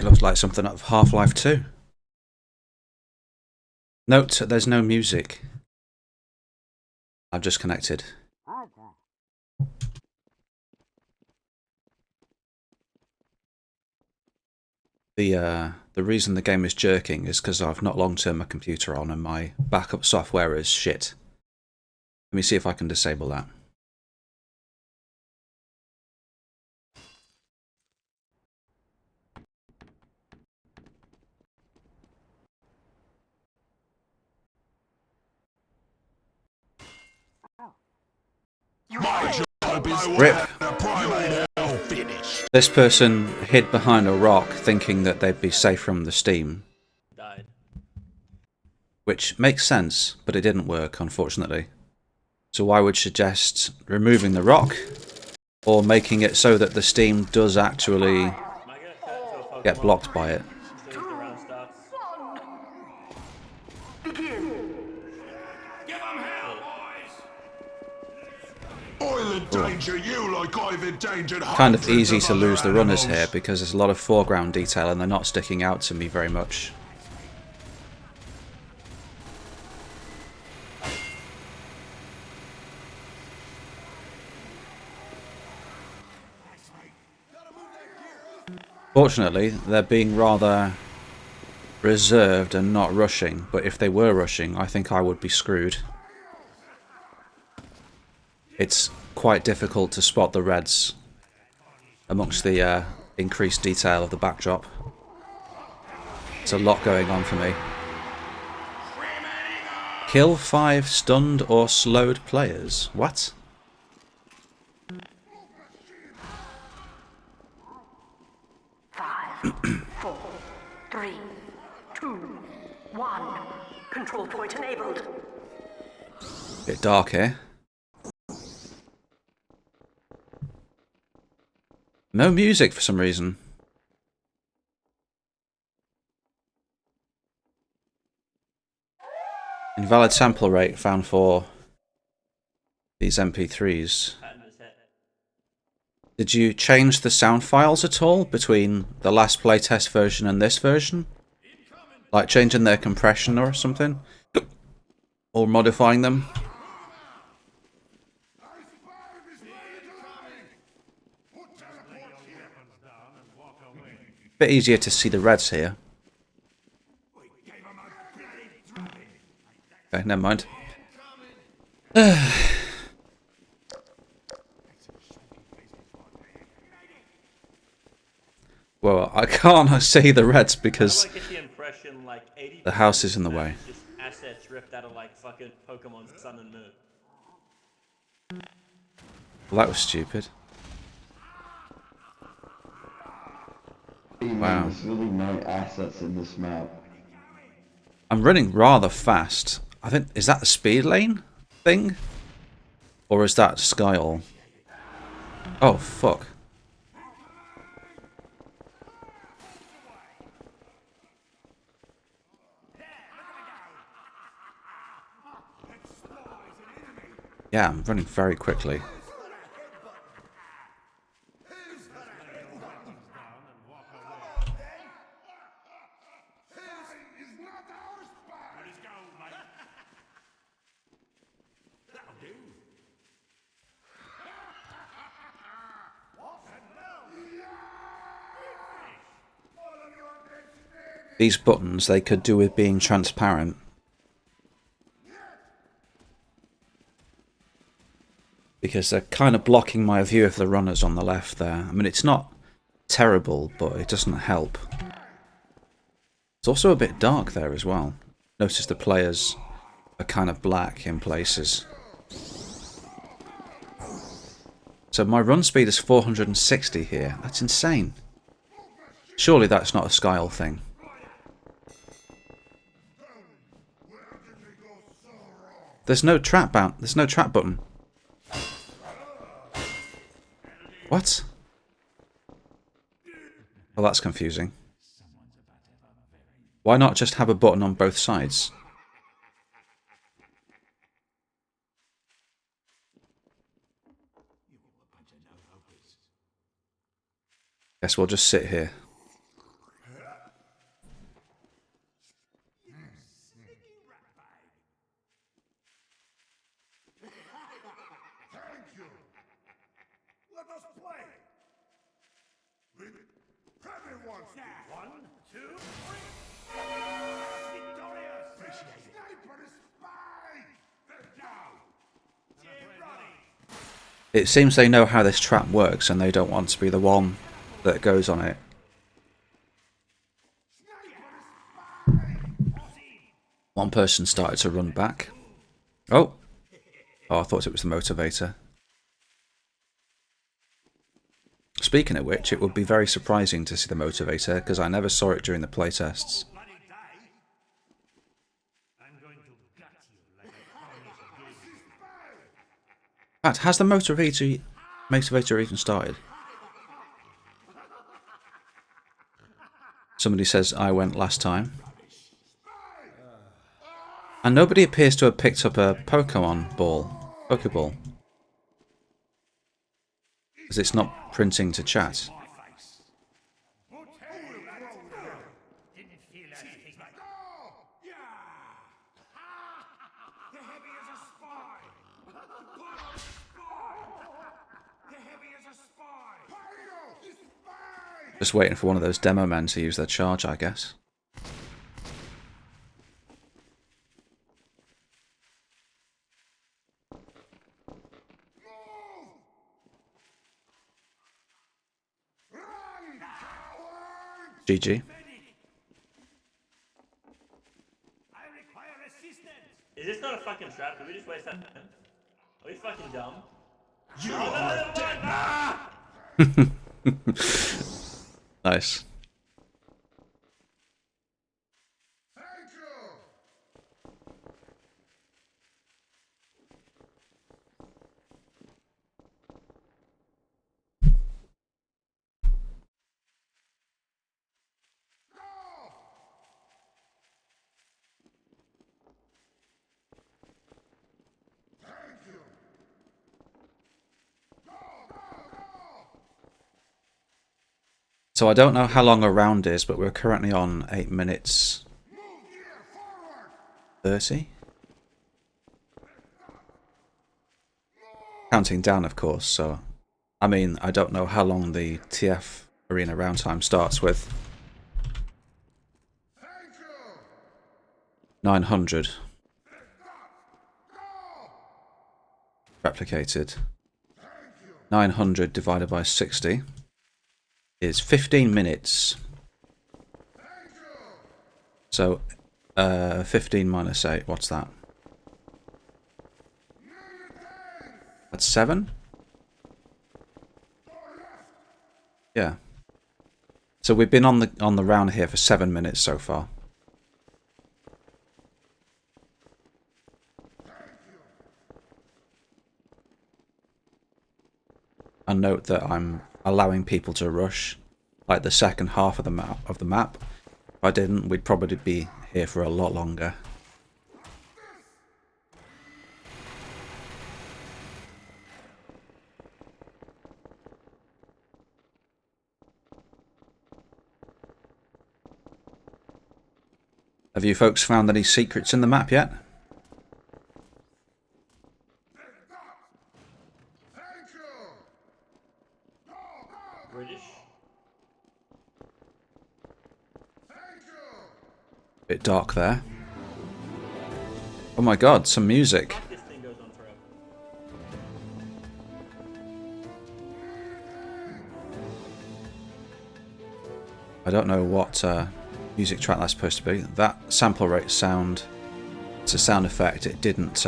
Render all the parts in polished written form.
It looks like something out of Half-Life 2. Note, there's no music. I've just connected. The reason the game is jerking is because I've not long turned my computer on and my backup software is shit. Let me see if I can disable that. RIP. This person hid behind a rock thinking that they'd be safe from the steam. Died. Which makes sense, but it didn't work, unfortunately. So I would suggest removing the rock, or making it so that the steam does actually get blocked by it. Kind of easy to lose the runners here because there's a lot of foreground detail and they're not sticking out to me very much. Fortunately, they're being rather reserved and not rushing, but if they were rushing, I think I would be screwed. It's quite difficult to spot the reds amongst the increased detail of the backdrop. It's a lot going on for me. Kill 5 stunned or slowed players. What? Five, 4, 3, 2, 1. Control point enabled. Bit dark here. No music for some reason. Invalid sample rate found for these MP3s. Did you change the sound files at all between the last playtest version and this version? Like changing their compression or something? Or modifying them? Bit easier to see the reds here. Okay, never mind. Well, I can't see the reds because the house is in the way. Just assets ripped out of like fucking Pokemon Sun and Moon. Well, that was stupid. Wow. There's really no assets in this map. I'm running rather fast. I think, is that the speed lane thing? Or is that Skial? Oh, fuck. Yeah, I'm running very quickly. These buttons, they could do with being transparent. Because they're kind of blocking my view of the runners on the left there. I mean, it's not terrible, but it doesn't help. It's also a bit dark there as well. Notice the players are kind of black in places. So my run speed is 460 here. That's insane. Surely that's not a Skial thing. There's no trap There's no trap button. What? Well, that's confusing. Why not just have a button on both sides? Guess we'll just sit here. Everyone, 1, 2, 3. Victorious! Sniper spy! They're down! It seems they know how this trap works and they don't want to be the one that goes on it. One person started to run back. Oh! Oh, I thought it was the motivator. Speaking of which, it would be very surprising to see the motivator, because I never saw it during the playtests. In fact, has the motivator even started? Somebody says I went last time. And nobody appears to have picked up a Pokeball. Because it's not printing to chat. Just waiting for one of those demo men to use their charge, I guess. GG. Is this not a fucking trap? Did we just waste that time? Are we fucking dumb? You are dead! Ah! Nice. Thank you! So I don't know how long a round is, but we're currently on 8 minutes 30. Counting down, of course, so... I mean, I don't know how long the TF arena round time starts with. 900. Replicated. 900 divided by 60 is 15 minutes. So, 15 minus 8, what's that? That's 7? Yeah. So we've been on the round here for 7 minutes so far. And note that I'm allowing people to rush, like the second half of the map. If I didn't, we'd probably be here for a lot longer. Have you folks found any secrets in the map yet? British? Bit dark there. Oh my god, some music. This thing goes on forever. I don't know what music track that's supposed to be. That sample rate sound, it's a sound effect. It didn't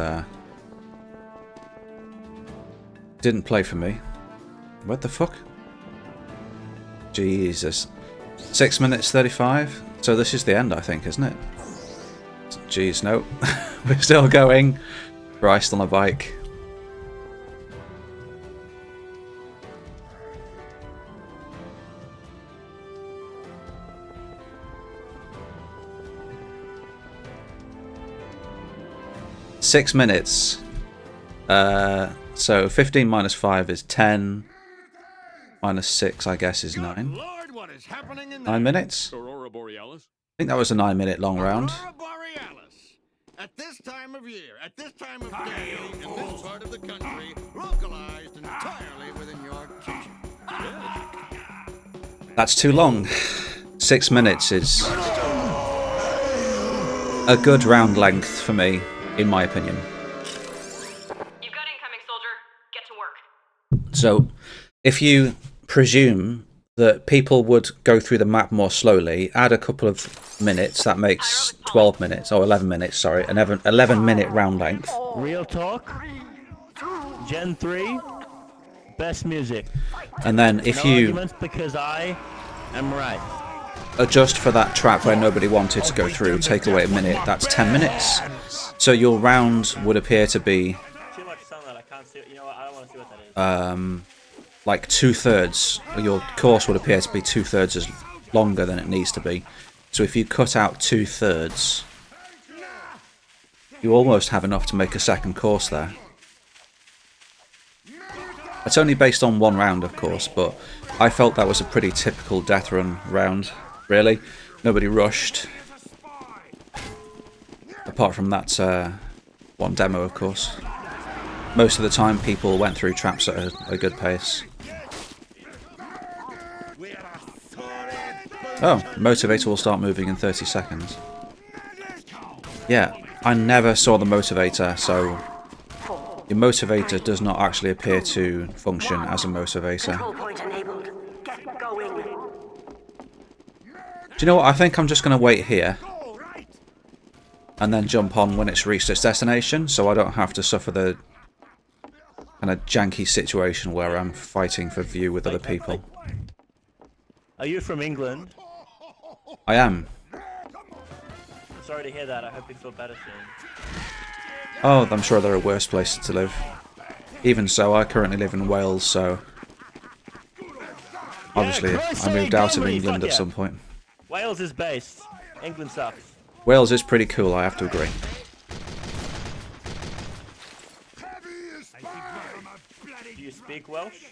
play for me. What the fuck? Jesus. 6 minutes 35. So this is the end, I think, isn't it? Jeez, no. We're still going. Christ on a bike. Six minutes. So 15 minus 5 is 10. Minus 6, I guess, is 9. Lord, what is happening in 9 minutes? Aurora Borealis? I think that was a 9-minute long round. Aurora Borealis. At this time of year, at this time of day, in this part of the country, localized entirely within your kitchen. That's too long. 6 minutes is a good round length for me, in my opinion. You've got incoming, soldier. Get to work. So, if you presume that people would go through the map more slowly, add a couple of minutes, that makes 12 minutes, or 11 minutes, sorry, an 11-minute round length. Real talk. Gen 3. Best music. And then if No you arguments because I am right. adjust for that trap where nobody wanted to go through, take away a minute, that's 10 minutes. So your round would appear to be Too much sunlight, I can't see it. You know what? I don't want to see what that is. like 2/3. Your course would appear to be 2/3 as longer than it needs to be. So if you cut out 2/3, you almost have enough to make a second course there. It's only based on one round, of course, but I felt that was a pretty typical Deathrun round, really. Nobody rushed. Apart from that one demo, of course. Most of the time, people went through traps at a good pace. Oh, motivator will start moving in 30 seconds. Yeah, I never saw the motivator, so your motivator does not actually appear to function as a motivator. Control point enabled. Get going. Do you know what? I think I'm just going to wait here and then jump on when it's reached its destination, so I don't have to suffer the kind of janky situation where I'm fighting for view with other people. Are you from England? I am. I'm sorry to hear that. I hope you feel better soon. Oh, I'm sure there are worse places to live. Even so, I currently live in Wales, so obviously I moved out of England at some point. Wales is based. England sucks. Wales is pretty cool, I have to agree. Do you speak Welsh?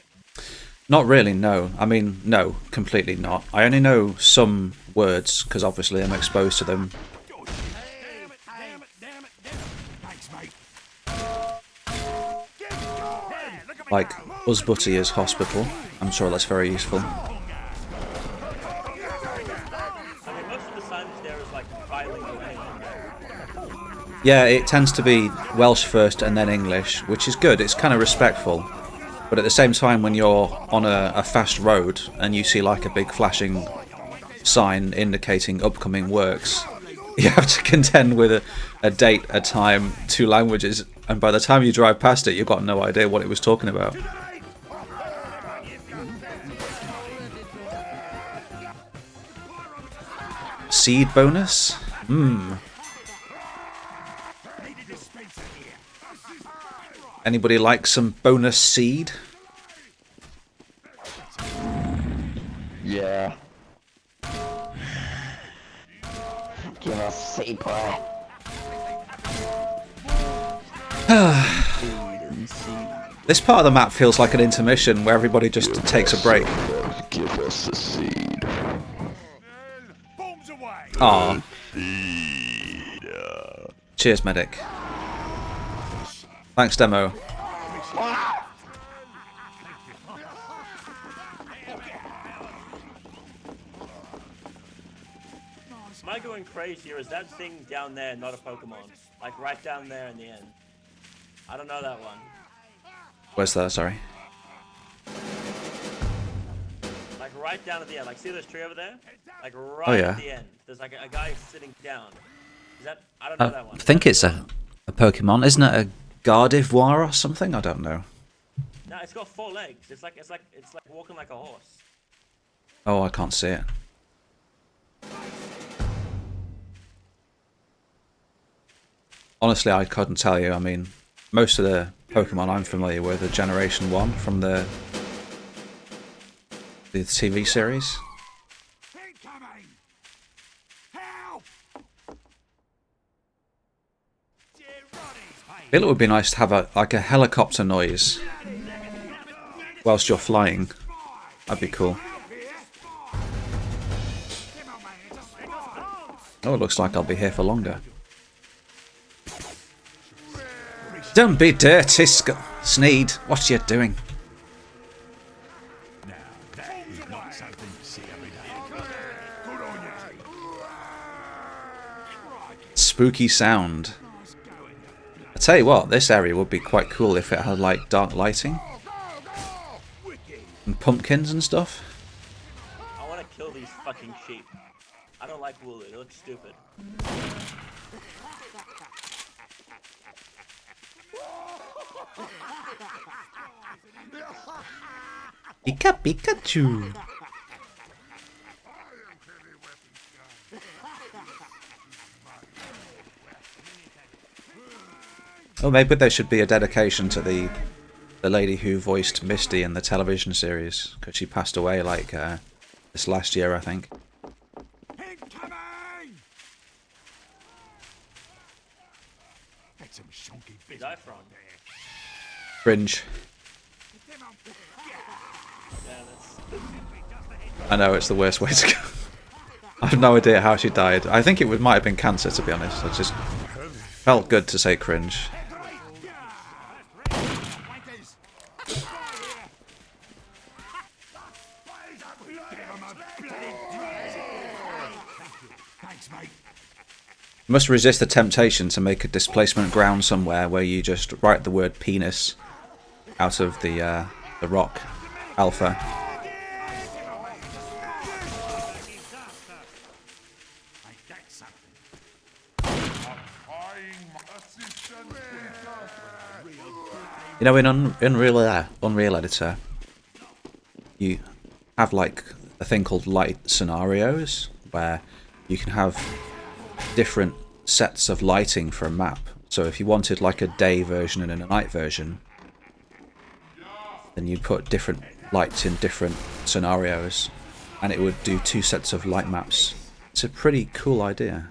Not really, no. I mean, no, completely not. I only know some words, because obviously I'm exposed to them. Like, Uzbutty is hospital. I'm sure that's very useful. I mean, most of the signage there is like bilingual anyway. Yeah, it tends to be Welsh first and then English, which is good. It's kind of respectful. But at the same time, when you're on a fast road and you see like a big flashing sign indicating upcoming works, you have to contend with a date, a time, 2 languages, and by the time you drive past it, you've got no idea what it was talking about. Seed bonus? Anybody like some bonus seed? Yeah. Give us seed, boy. This part of the map feels like an intermission where everybody just takes a break. Give us the seed. Aw. Cheers, medic. Thanks, demo. Am I going crazy, or is that thing down there not a Pokemon? Like right down there in the end. I don't know that one. Where's that? Sorry. Like right down at the end. Like see this tree over there? Like right Oh, yeah. at the end. There's like a guy sitting down. Is that? I don't know that I one. think it's a Pokemon. Isn't it a Gardevoir or something? I don't know. No, it's got 4 legs. It's like walking like a horse. Oh, I can't see it. Honestly, I couldn't tell you. I mean, most of the Pokemon I'm familiar with are Generation 1 from the TV series. Incoming! Help! I feel it would be nice to have like a helicopter noise whilst you're flying. That'd be cool. Oh, it looks like I'll be here for longer. Don't be dirty, Sneed. What are you doing? Now, that is not something to see spooky sound. I tell you what, this area would be quite cool if it had like dark lighting and pumpkins and stuff. I want to kill these fucking sheep. I don't like wool. It looks stupid. Pikachu. Oh, maybe there should be a dedication to the lady who voiced Misty in the television series, because she passed away like this last year, I think. Deathrun. Cringe. Yeah, that's... I know, it's the worst way to go. I have no idea how she died. I think might have been cancer, to be honest. It just felt good to say cringe. You must resist the temptation to make a displacement ground somewhere where you just write the word penis out of the rock alpha. You know, in Unreal Editor, you have like a thing called light scenarios where you can have different sets of lighting for a map. So if you wanted like a day version and a night version, then you'd put different lights in different scenarios and it would do 2 sets of light maps. It's a pretty cool idea.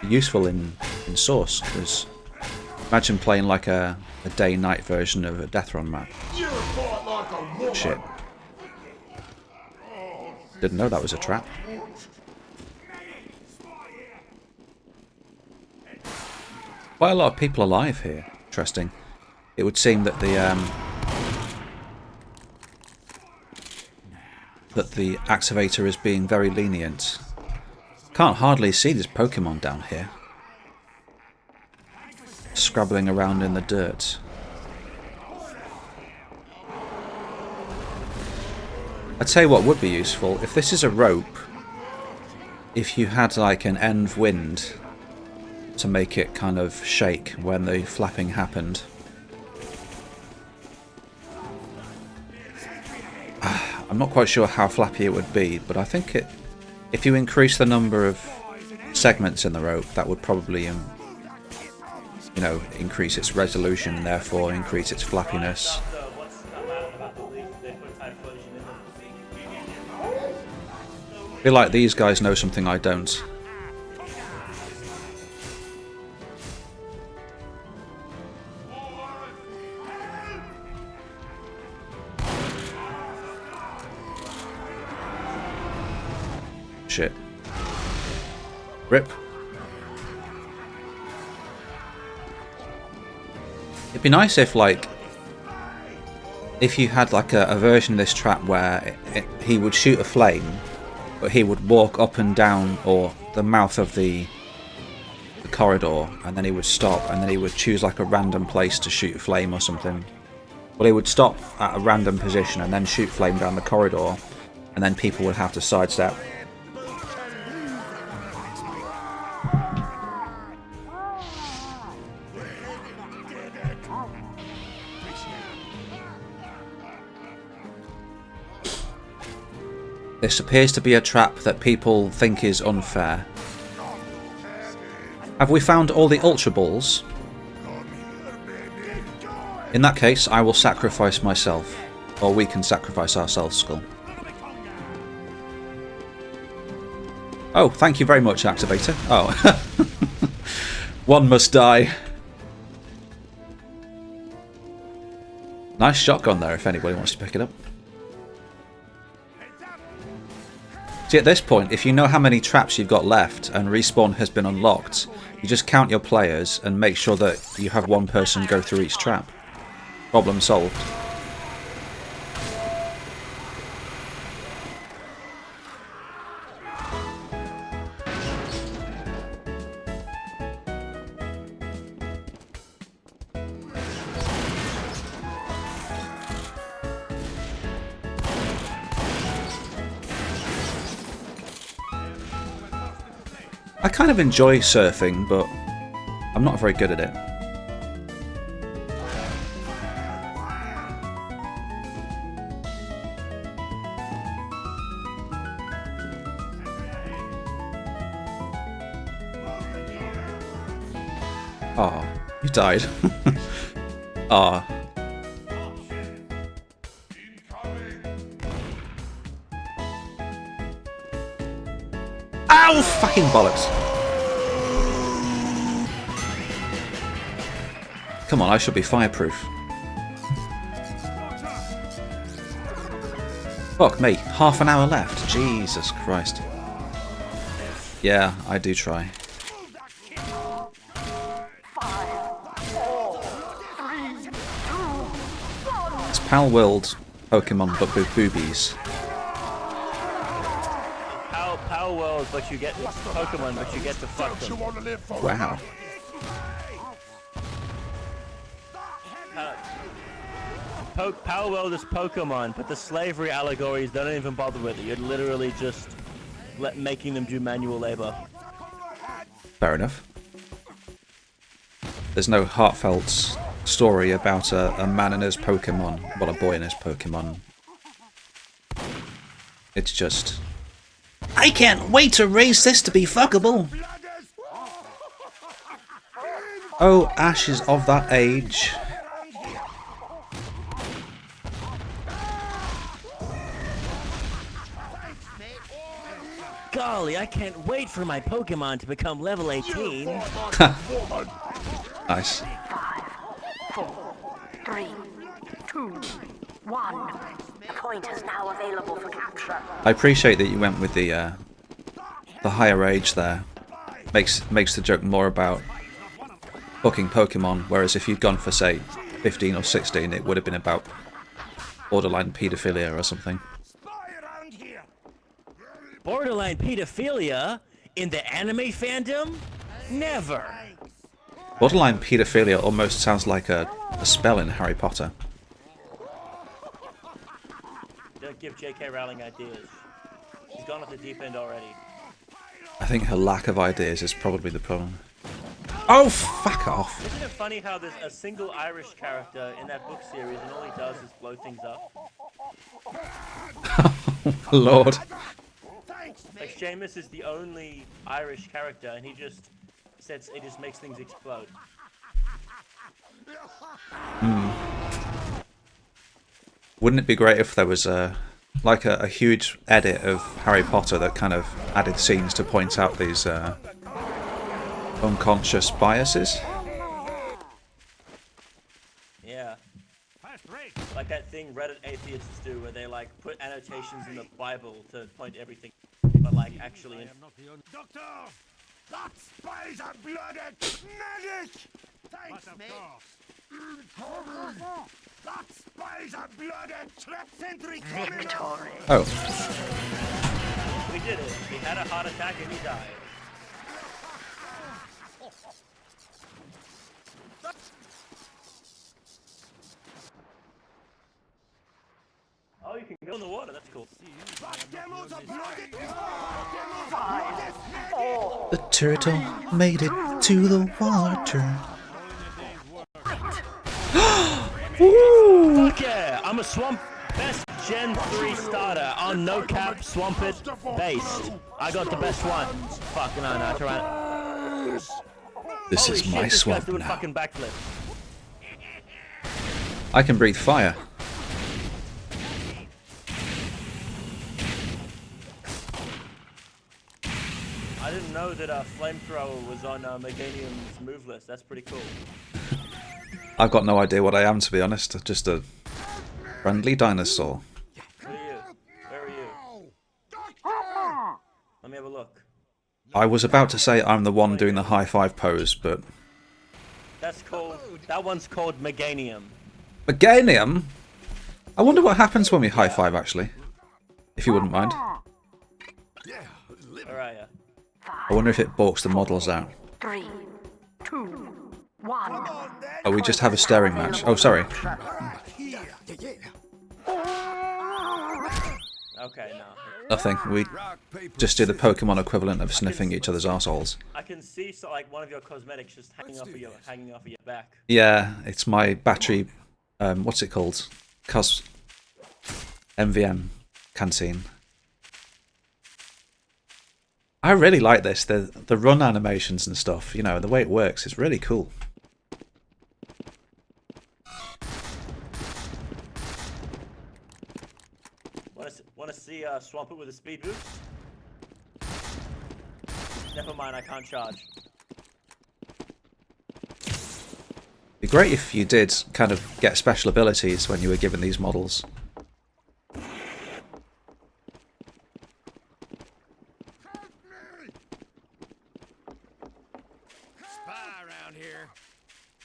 Useful in Source, because imagine playing like a day-night version of a Deathrun map. Shit. Didn't know that was a trap. Quite a lot of people alive here. Interesting. It would seem that the activator is being very lenient. Can't hardly see this Pokemon down here. Scrabbling around in the dirt. I'd tell you what would be useful, if this is a rope, if you had like an end wind to make it kind of shake when the flapping happened. I'm not quite sure how flappy it would be, but I think if you increase the number of segments in the rope, that would probably you know, increase its resolution and therefore increase its flappiness. I feel like these guys know something I don't. Shit. Rip. It'd be nice if, like, if you had like a version of this trap where he would shoot a flame, but he would walk up and down, or the mouth of the corridor, and then he would stop, and then he would choose like a random place to shoot flame or something. Well, he would stop at a random position and then shoot flame down the corridor, and then people would have to sidestep. This appears to be a trap that people think is unfair. Have we found all the Ultra Balls? In that case, I will sacrifice myself. Or we can sacrifice ourselves, Skull. Oh, thank you very much, Activator. Oh. One must die. Nice shotgun there if anybody wants to pick it up. See, at this point, if you know how many traps you've got left and respawn has been unlocked, you just count your players and make sure that you have one person go through each trap. Problem solved. I kind of enjoy surfing, but I'm not very good at it. Oh, you died. Ah. Ow! Fucking bollocks. Come on, I should be fireproof. Fuck me, half an hour left. Jesus Christ. Yeah, I do try. It's Pal World Pokemon but with boobies. Power World, but you get Pokemon, but you get to fuck them. Wow. Power World is Pokemon, but the slavery allegories don't even bother with it. You're literally just making them do manual labor. Fair enough. There's no heartfelt story about a man and his Pokemon, well, a boy and his Pokemon. It's just, I can't wait to raise this to be fuckable. Oh, Ash is of that age. Golly, I can't wait for my Pokemon to become level 18. Nice. 5, 4, 3, 2, 1. The point is now available for capture. I appreciate that you went with the higher age there. Makes the joke more about fucking Pokemon, whereas if you'd gone for, say, 15 or 16, it would have been about borderline paedophilia or something. Borderline pedophilia in the anime fandom? Never. Borderline paedophilia almost sounds like a spell in Harry Potter. Don't give J.K. Rowling ideas. She's gone off the deep end already. I think her lack of ideas is probably the problem. Oh, fuck off! Isn't it funny how there's a single Irish character in that book series and all he does is blow things up? Lord. Like Seamus is the only Irish character and he just makes things explode. Wouldn't it be great if there was a huge edit of Harry Potter that kind of added scenes to point out these unconscious biases? Yeah. Like that thing Reddit atheists do where they like put annotations in the Bible to point everything, but like actually Doctor! That spy's a blooded medic! Thanks, mate. Incoming! That spy's a blooded trap sentry coming! Victory. Oh. we did it. He had a heart attack and he died. Oh, you can go in the water. That's cool. That demo's a blooded... The turtle made it to the water. Fuck yeah! I'm a swamp best Gen 3 starter on no cap swampert based. I got the best one. Fuck no, try it. This Holy is shit, my this guy's swamp doing now. fucking backflip. I can breathe fire. I didn't know that flamethrower was on Meganium's move list. That's pretty cool. I've got no idea what I am, to be honest. Just a friendly dinosaur. What are you? Where are you? Let me have a look. I was about to say I'm the one doing the high five pose, but... That one's called Meganium. Meganium? I wonder what happens when we high five, actually. If you wouldn't mind. Where are ya? I wonder if it balks the models out. 3, 2, 1. Oh, we just have a staring match. Oh, sorry. Okay, no. Oh, nothing. We just do the Pokemon equivalent of sniffing each other's arseholes. I can see like one of your cosmetics just hanging off of your back. Yeah, it's my battery. What's it called? MVM canteen. I really like this. The run animations and stuff. You know, the way it works is really cool. Want to see Swampert with a speed boost? Never mind, I can't charge. It'd be great if you did kind of get special abilities when you were given these models.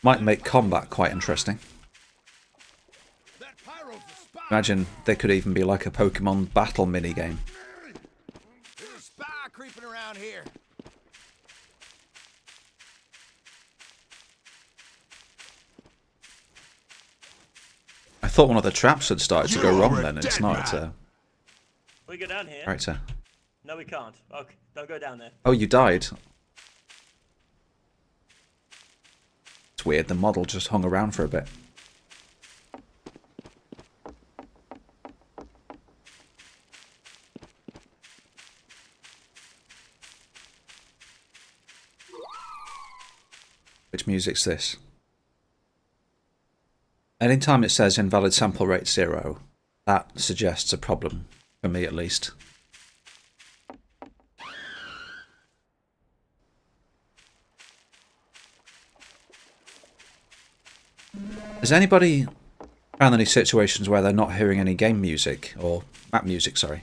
Might make combat quite interesting. Imagine there could even be like a Pokemon battle minigame. There's a spy creeping around here. I thought one of the traps had started to go wrong then, and it's not. We go down here. Right, No, we can't. Okay, don't go down there. oh, you died. It's weird, the model just hung around for a bit. Which music's this? Anytime it says invalid sample rate 0, that suggests a problem, for me at least. Has anybody found any situations where they're not hearing any game music, or map music, sorry?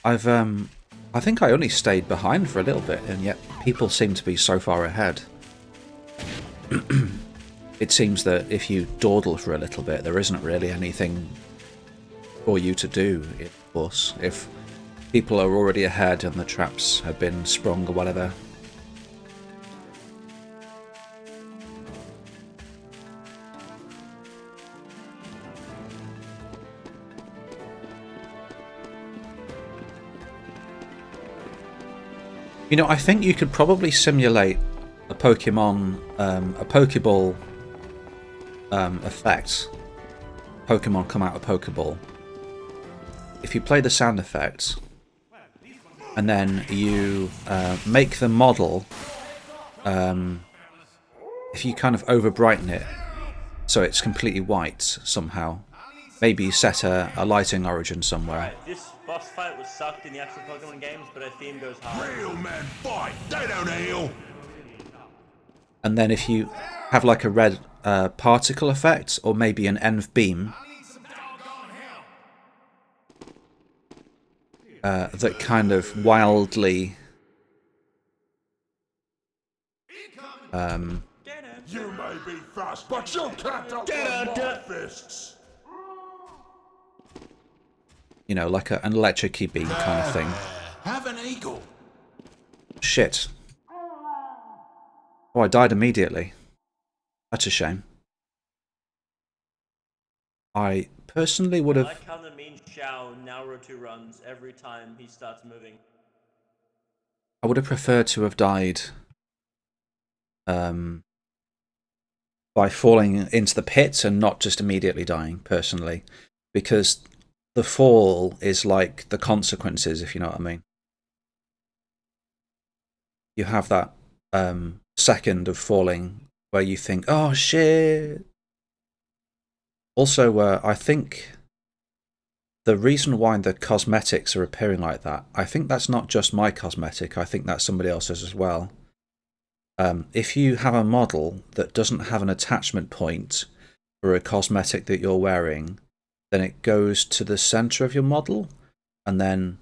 I think I only stayed behind for a little bit, and yet people seem to be so far ahead. It seems that if you dawdle for a little bit, there isn't really anything for you to do in bus if people are already ahead and the traps have been sprung or whatever. You know, I think you could probably simulate a Pokemon, a Pokeball effect. Pokemon come out of Pokeball. If you play the sound effects, and then you make the model, if you kind of over brighten it so it's completely white somehow, maybe you set a lighting origin somewhere. Right, this boss fight was sucked in the actual Pokemon games, but our theme goes hard. Real men fight, they don't heal. And then if you have like a red particle effect, or maybe an env beam, that kind of wildly You may be fast, but you'll catch up with my fists. you know, like an electric-y beam kind of thing. Have an eagle. Shit. Oh, I died immediately. That's a shame. I personally would I have... like how the mean Xiao Naruto runs every time he starts moving. I would have preferred to have died by falling into the pit and not just immediately dying, personally. Because the fall is like the consequences, if you know what I mean. You have that second of falling where you think, oh shit. Also, I think the reason why the cosmetics are appearing like that, I think that's not just my cosmetic, I think that's somebody else's as well. If you have a model that doesn't have an attachment point for a cosmetic that you're wearing, then it goes to the center of your model and then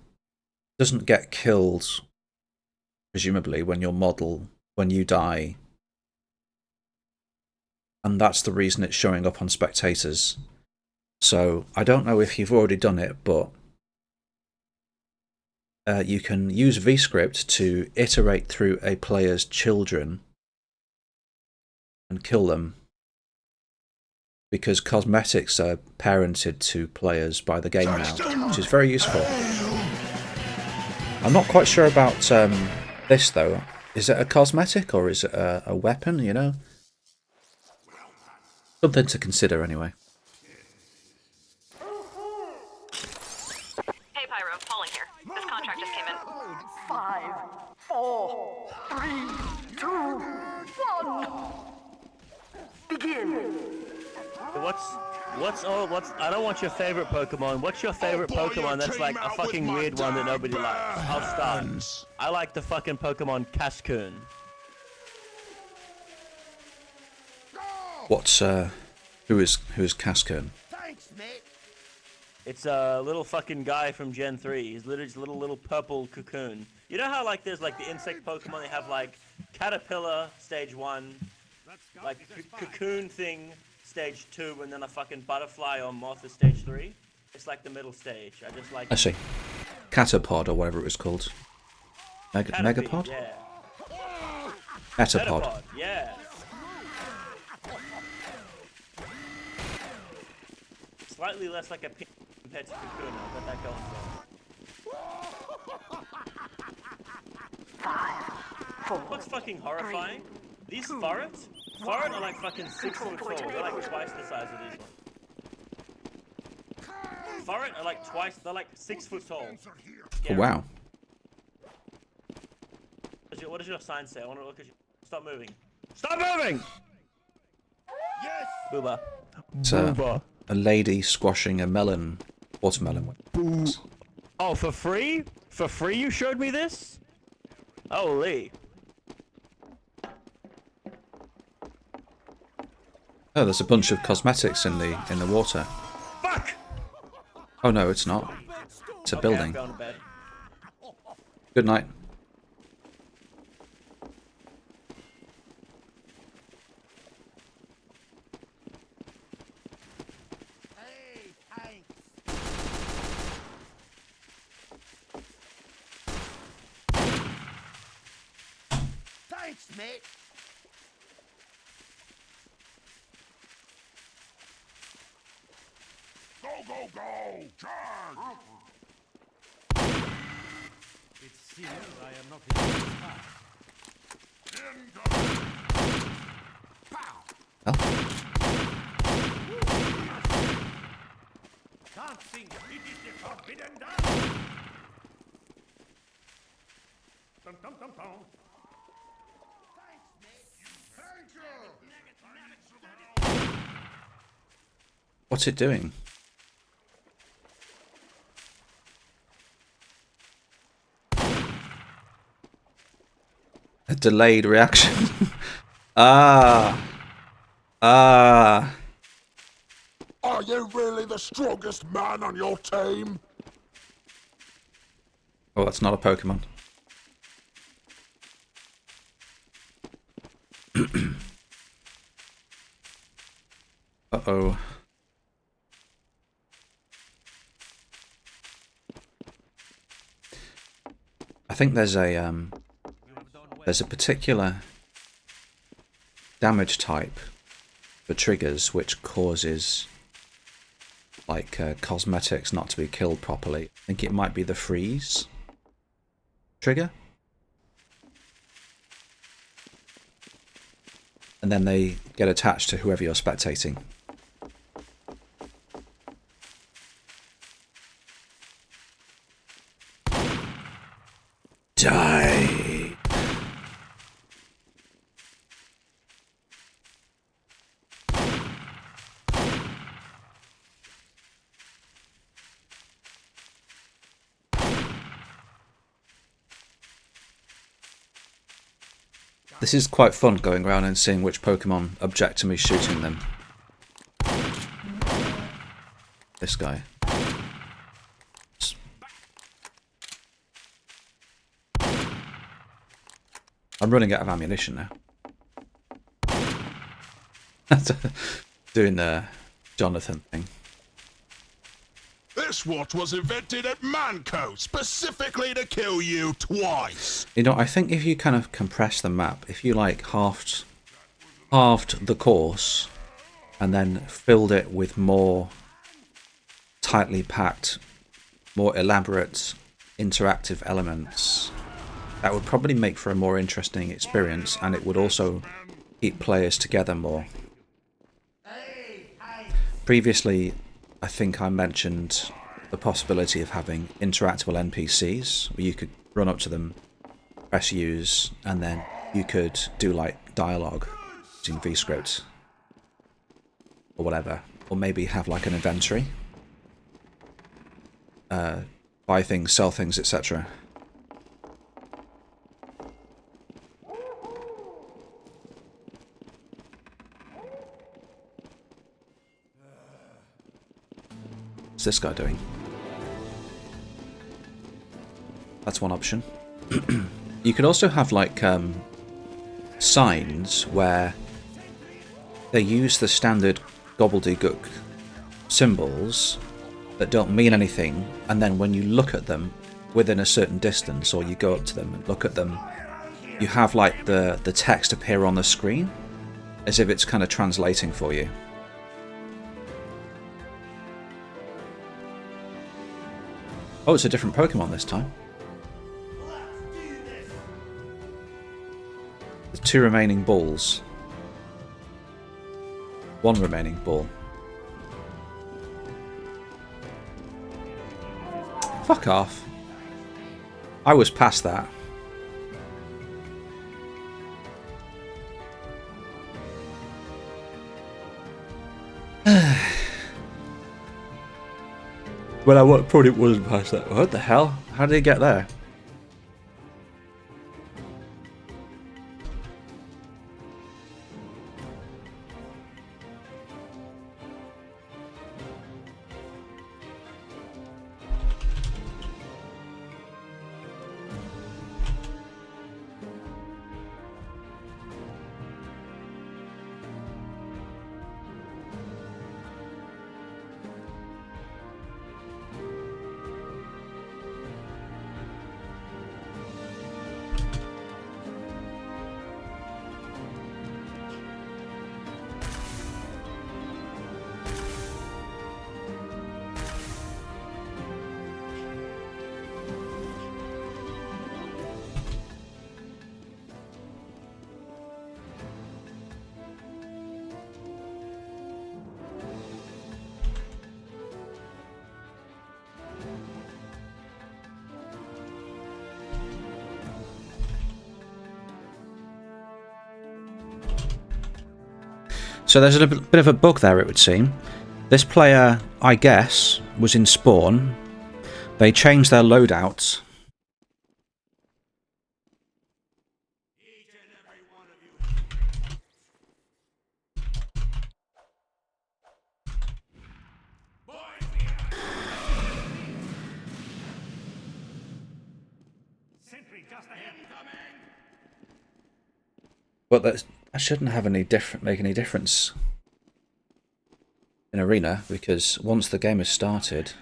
doesn't get killed, presumably, when you die. And that's the reason it's showing up on spectators. So I don't know if you've already done it, but you can use VScript to iterate through a player's children and kill them, because cosmetics are parented to players by the game now, which is very useful. I'm not quite sure about this though. Is it a cosmetic or is it a weapon, you know? Something to consider anyway. Hey, Pyro, Pauling here. This contract just came in. 5, 4, 3, 2, 1. Begin. What's I don't want your favorite Pokemon. What's your favorite Pokemon that's like a fucking weird one that nobody likes? I'll start. I like the fucking Pokemon Cascoon. What's who is Cascoon? Thanks, mate. It's a little fucking guy from Gen 3. He's literally just a little purple cocoon. You know how like there's like the insect Pokemon, they have like Caterpillar stage 1, like cocoon thing stage 2, and then a fucking butterfly or moth is stage 3? It's like the middle stage. I just like... I see. Catapod or whatever it was called. Megapod? Yeah. Metapod. Metapod, yeah. Slightly less like a pink compared to cocoon. I'll get that going for 5, 4. What's fucking horrifying? These Forets are like fucking 6 foot tall. They're like twice the size of these ones. Forest are like they're like 6 foot tall. Oh, wow. What does your sign say? I want to look at you. Stop moving. Stop moving! Yes. Booba. It's a lady squashing a melon, watermelon. Oh, for free? For free you showed me this? Holy. Oh, there's a bunch of cosmetics in the water. Fuck! Oh no, it's not. It's a building. I'm going to bed. Good night. Hey, thanks. Thanks, mate. Go, go, go! Charge! It seems I am not in this Incoming! Pow! Oh, dancing. It is the forbidden dance. Dum dum dum dum. Thanks, mate. Thank you! what's it doing? A delayed reaction. Ah. Are you really the strongest man on your team? Oh, that's not a Pokemon. Uh-oh. I think there's a particular damage type for triggers which causes like cosmetics not to be killed properly. I think it might be the freeze trigger. And then they get attached to whoever you're spectating. Die! This is quite fun, going around and seeing which Pokemon object to me shooting them. This guy. I'm running out of ammunition now. Doing the Jonathan thing. The This watch was invented at Manco, specifically to kill you twice. You know, I think if you kind of compress the map, if you like halved the course and then filled it with more tightly packed, more elaborate interactive elements, that would probably make for a more interesting experience, and it would also keep players together more. Previously, I think I mentioned the possibility of having interactable NPCs, where you could run up to them, press use, and then you could do like dialogue using VScript or whatever, or maybe have like an inventory, buy things, sell things, etc. What's this guy doing? That's one option. You could also have like signs where they use the standard gobbledygook symbols that don't mean anything, and then when you look at them within a certain distance, or you go up to them and look at them, you have like the text appear on the screen as if it's kind of translating for you. Oh, it's a different Pokemon this time. There's 2 remaining balls. 1 remaining ball. Fuck off. I was past that. Well, I probably wasn't past that. What the hell? How did he get there? So there's a bit of a bug there, it would seem. This player, I guess, was in spawn. They changed their loadout. But that shouldn't have make any difference in Arena, because once the game has started...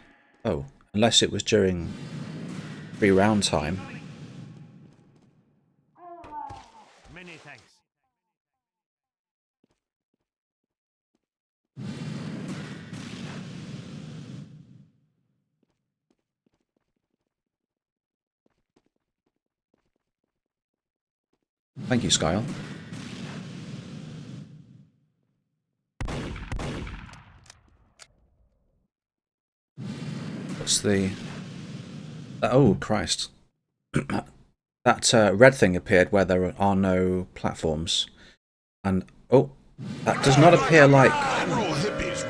Oh, unless it was during free round time. Many thanks. Thank you, Skial. What's the... Oh, Christ. That red thing appeared where there are no platforms. And, oh, that does not appear like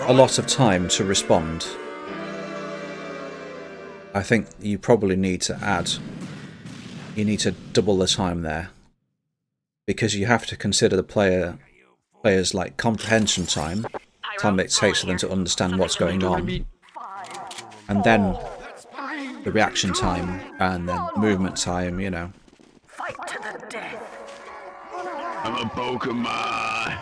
a lot of time to respond. I think you probably need to add... You need to double the time there. Because you have to consider the player's like comprehension time it takes for them to understand what's going on. And then the reaction time, and then movement time, you know. Fight to the death. I'm a Pokemon.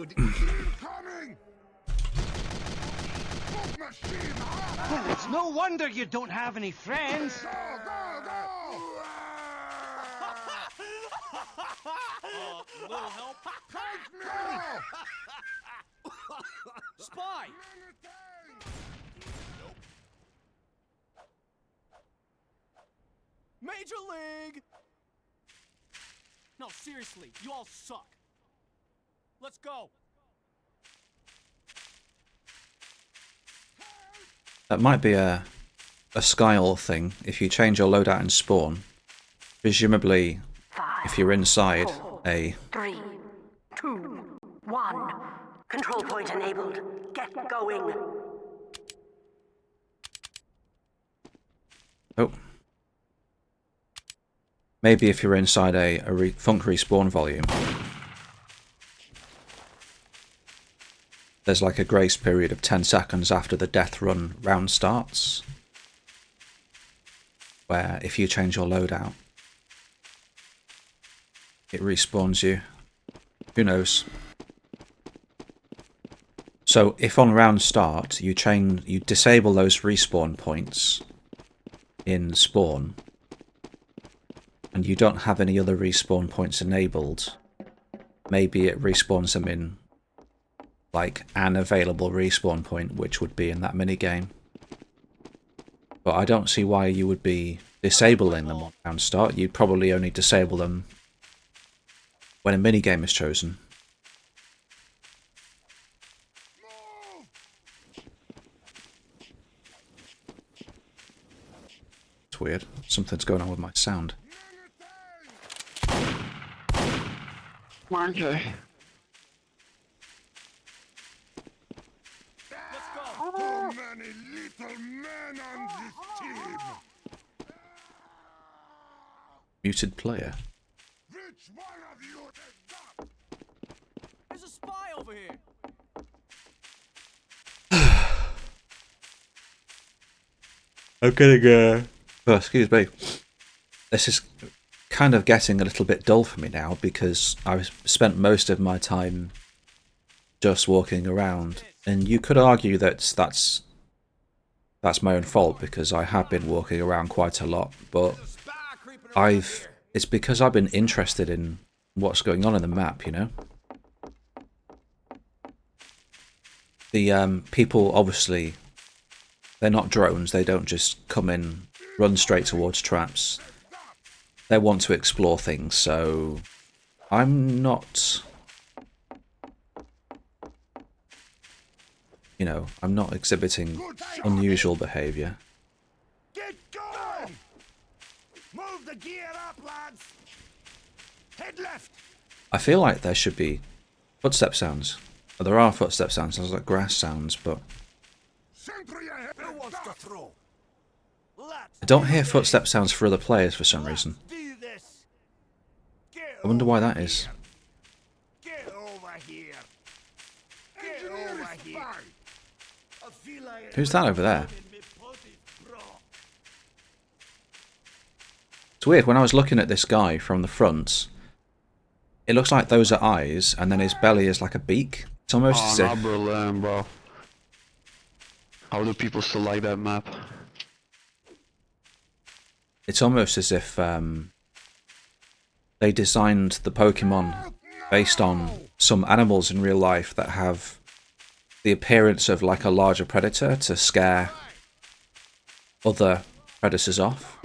Coming! Book machine! Well, it's no wonder you don't have any friends. Go, go, go! Little help? Take me! Spy! Major League! No, seriously, you all suck. Let's go. That might be a Skial thing. If you change your loadout in spawn, presumably if you're inside a... 3, 2, 1. Control point enabled. Get going. Oh. Maybe if you're inside a Funk respawn volume, there's like a grace period of 10 seconds after the Deathrun round starts, where if you change your loadout, it respawns you. Who knows? So if on round start you disable those respawn points in spawn, and you don't have any other respawn points enabled, maybe it respawns them in like an available respawn point, which would be in that minigame. But I don't see why you would be disabling them on round start. You'd probably only disable them when a minigame is chosen. It's weird. Something's going on with my sound. Okay. Too many little men on this team! Muted player. Which one of you is that? There's a spy over here. I'm getting oh, excuse me. This is kind of getting a little bit dull for me now because I've spent most of my time just walking around, and you could argue that that's my own fault because I have been walking around quite a lot, but it's because I've been interested in what's going on in the map, you know? The people, obviously, they're not drones, they don't just come in, run straight towards traps. They want to explore things, so I'm not... You know, I'm not exhibiting unusual behaviour. Get going! Move the gear up, lads! Head left! I feel like there should be footstep sounds. Well, there are footstep sounds, sounds like grass sounds, but Sentry ahead! Who wants to throw? I don't hear footstep sounds for other players for some reason. Do this! I wonder why that is. Get over here! Get over here! I feel like Who's that over there? It's weird, when I was looking at this guy from the front, it looks like those are eyes, and then his belly is like a beak. It's almost as Oh, if... not Berlin, bro. How do people still like that map? It's almost as if they designed the Pokemon based on some animals in real life that have the appearance of like a larger predator to scare other predators off.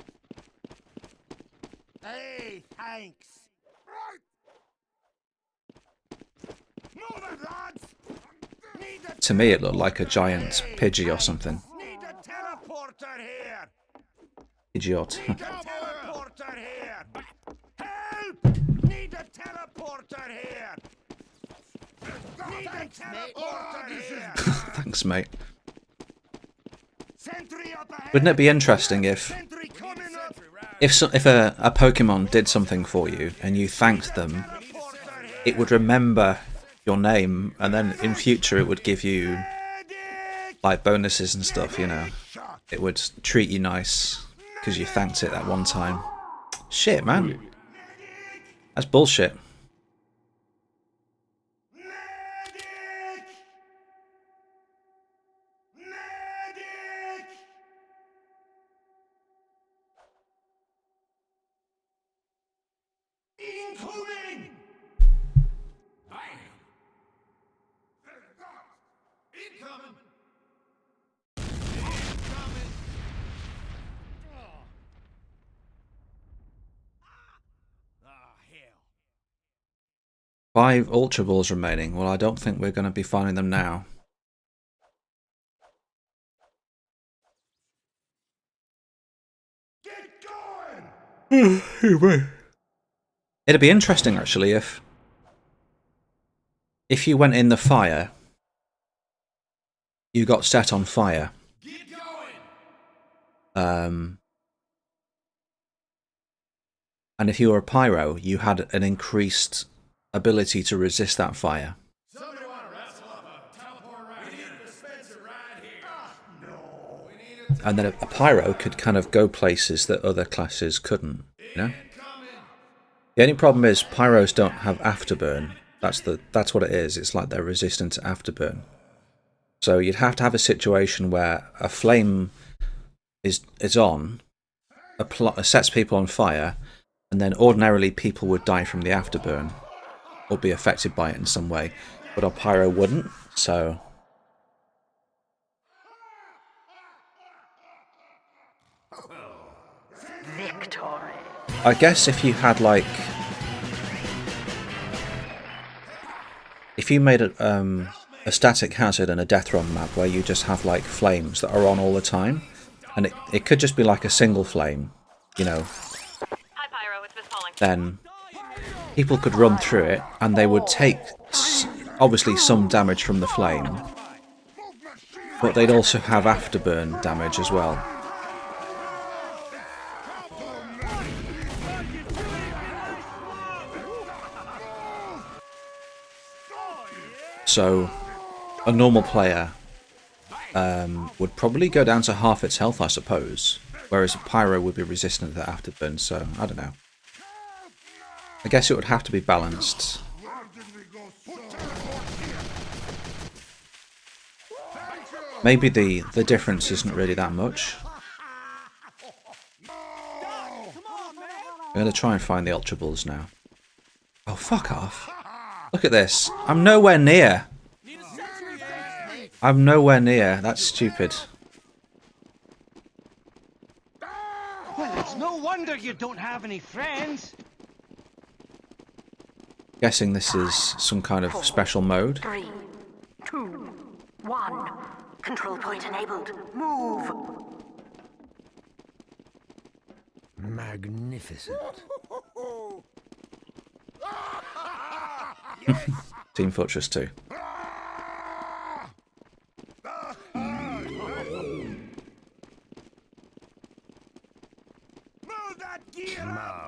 Hey, thanks! Move it, lads! Need a To me it looked like a giant Pidgey or something. Need a teleporter here! Idiot. Need a teleporter here! Help! Need a teleporter here! Need a teleporter here! Thanks, mate. Sentry up ahead! Wouldn't it be interesting if Sentry coming up! if a Pokemon did something for you and you thanked them, Teleporter here! it would remember your name, and then in future it would give you Medic! like bonuses and stuff, you know. It would treat you nice because you thanked it that one time. Shit, man. That's bullshit. Incoming! Bam! Incoming! Incoming! Ah, hell. 5 Ultra Balls remaining. Well, I don't think we're going to be finding them now. Get going! It'd be interesting, actually, if you went in the fire, you got set on fire. Get going! And if you were a pyro, you had an increased ability to resist that fire. Somebody want to wrestle up a teleport right here? We need a dispenser right here. No. We need a And then a pyro could kind of go places that other classes couldn't, you know? incoming! The only problem is pyros don't have afterburn. That's what it is. It's like they're resistant to afterburn. So you'd have to have a situation where a flame is on, sets people on fire, and then ordinarily people would die from the afterburn or be affected by it in some way, but a pyro wouldn't. So Victory. I guess if you had like, if you made a static hazard and a Deathrun map where you just have like flames that are on all the time, and it could just be like a single flame, you know, Hi, Pyro. It's Miss Pauling. then people could run through it and they would take obviously some damage from the flame, but they'd also have afterburn damage as well. So a normal player would probably go down to half its health, I suppose, whereas a pyro would be resistant to afterburn, so I don't know. I guess it would have to be balanced. Maybe the difference isn't really that much. I'm going to try and find the Ultra Balls now. Oh, fuck off. Look at this. I'm nowhere near. I'm nowhere near. That's stupid. Well, it's no wonder you don't have any friends. Guessing this is some kind of special mode. 3, 2, 1. Control point enabled. Move. Magnificent. Team Fortress 2.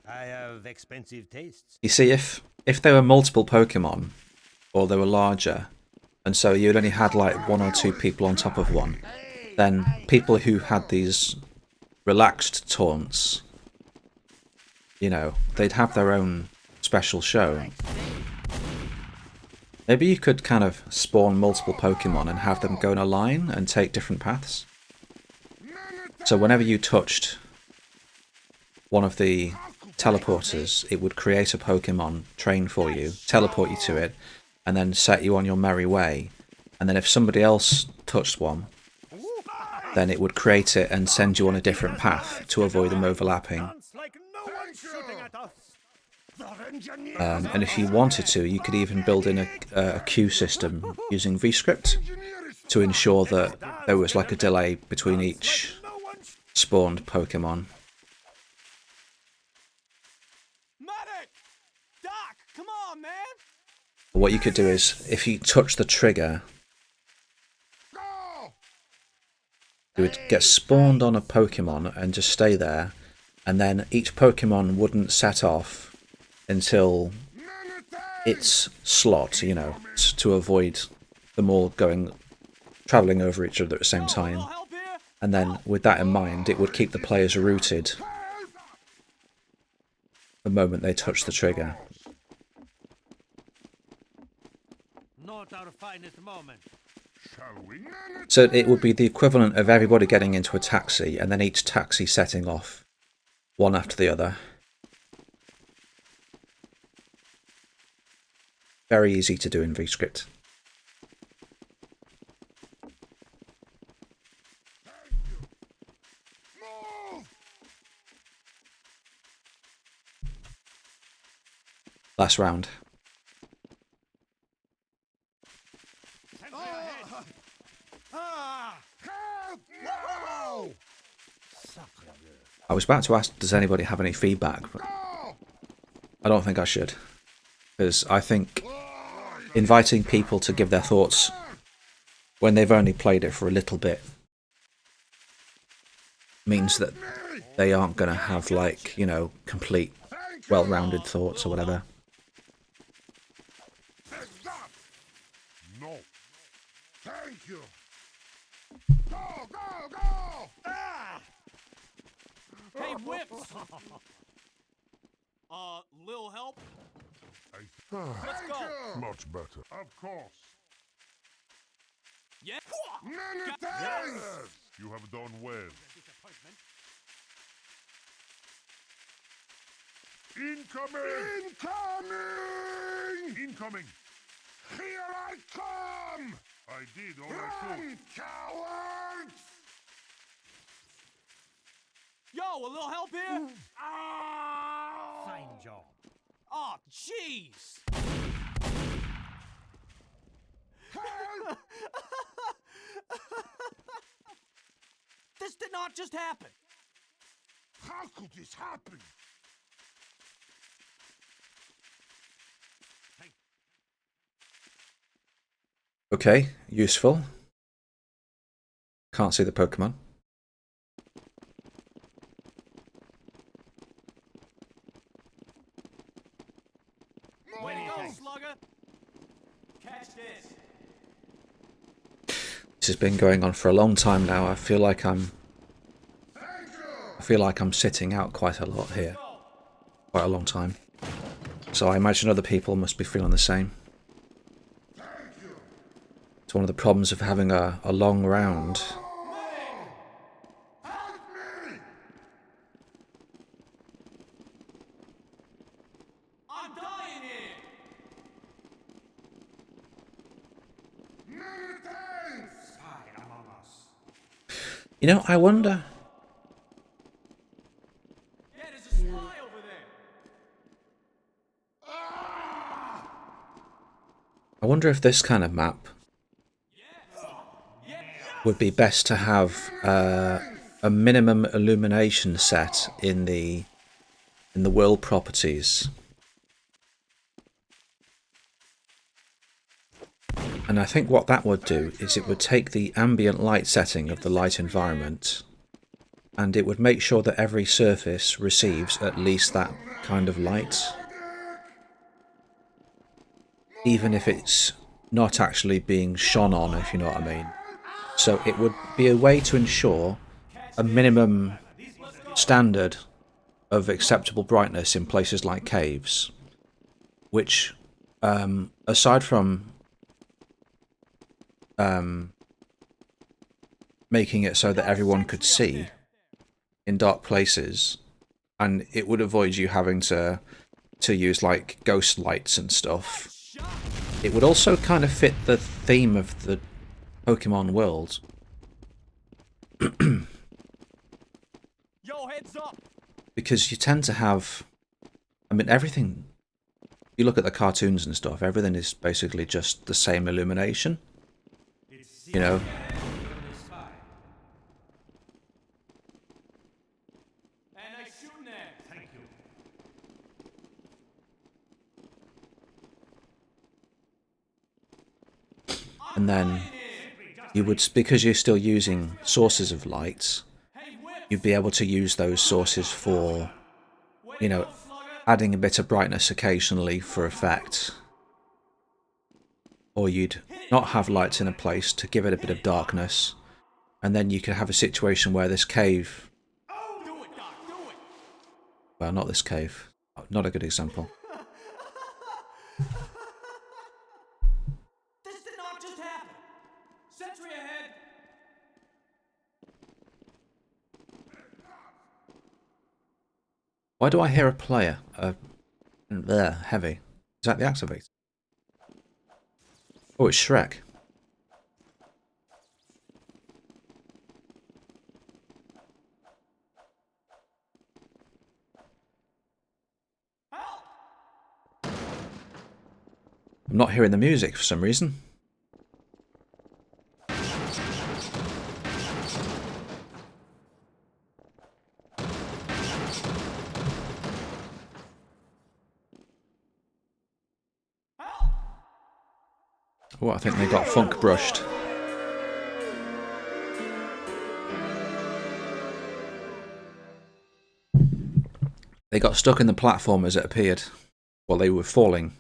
I have expensive tastes. You see, if there were multiple Pokemon, or they were larger, and so you'd only had like 1 or 2 people on top of one, then people who had these relaxed taunts, you know, they'd have their own special show. Maybe you could kind of spawn multiple Pokemon and have them go in a line and take different paths. So whenever you touched one of the teleporters, it would create a Pokemon train for you, teleport you to it, and then set you on your merry way. And then if somebody else touched one, then it would create it and send you on a different path to avoid them overlapping. And if you wanted to, you could even build in a queue system using VScript to ensure that there was like a delay between each spawned Pokemon. Medic! Doc, come on, man! What you could do is, if you touch the trigger, you would get spawned on a Pokemon and just stay there, and then each Pokemon wouldn't set off until its slot, you know, to avoid them all travelling over each other at the same time. And then, with that in mind, it would keep the players rooted the moment they touch the trigger. Not our finest moment. So it would be the equivalent of everybody getting into a taxi, and then each taxi setting off one after the other. very easy to do in VScript. Last round. I was about to ask, does anybody have any feedback? But I don't think I should. Because I think inviting people to give their thoughts when they've only played it for a little bit means that they aren't going to have, like, you know, complete, well-rounded thoughts or whatever. No. Thank you. Go, go, go! Ah! Hey, whips! Lil help? Let's go. Much better. Of course. Yeah. Many thanks! You have done well. Incoming! Incoming! Incoming! Here I come! I did all I could. Cowards! Yo, a little help here? Fine job. Oh, jeez! This did not just happen. How could this happen? Okay, useful. Can't see the Pokemon. Way to go, slugger! Catch this. This has been going on for a long time now. I feel like I'm sitting out quite a lot here. Quite a long time. So I imagine other people must be feeling the same. It's one of the problems of having a long round. I'm dying here. You know, I wonder... Yeah, there's a spy over there. I wonder if this kind of map would be best to have a minimum illumination set in the world properties. And I think what that would do is it would take the ambient light setting of the light environment and it would make sure that every surface receives at least that kind of light. Even if it's not actually being shone on, if you know what I mean. So it would be a way to ensure a minimum standard of acceptable brightness in places like caves, which, aside from making it so that everyone could see in dark places, and it would avoid you having to use like ghost lights and stuff. It would also kind of fit the theme of the Pokemon world. Yo, heads up. Because you tend to have, I mean, everything, you look at the cartoons and stuff, everything is basically just the same illumination. You know? And I shooting there. Thank you. And then you would, because you're still using sources of light, you'd be able to use those sources for, you know, adding a bit of brightness occasionally for effect. Or you'd not have lights in a place to give it a bit of darkness, and then you could have a situation where this cave... Do it, Doc, do it. Well, not this cave. Not a good example. This did not just happen. Sentry ahead. Why do I hear a player? There, heavy. Is that the activator? Oh, it's Shrek. I'm not hearing the music for some reason. Oh, I think they got funk brushed. They got stuck in the platform as it appeared while they were falling.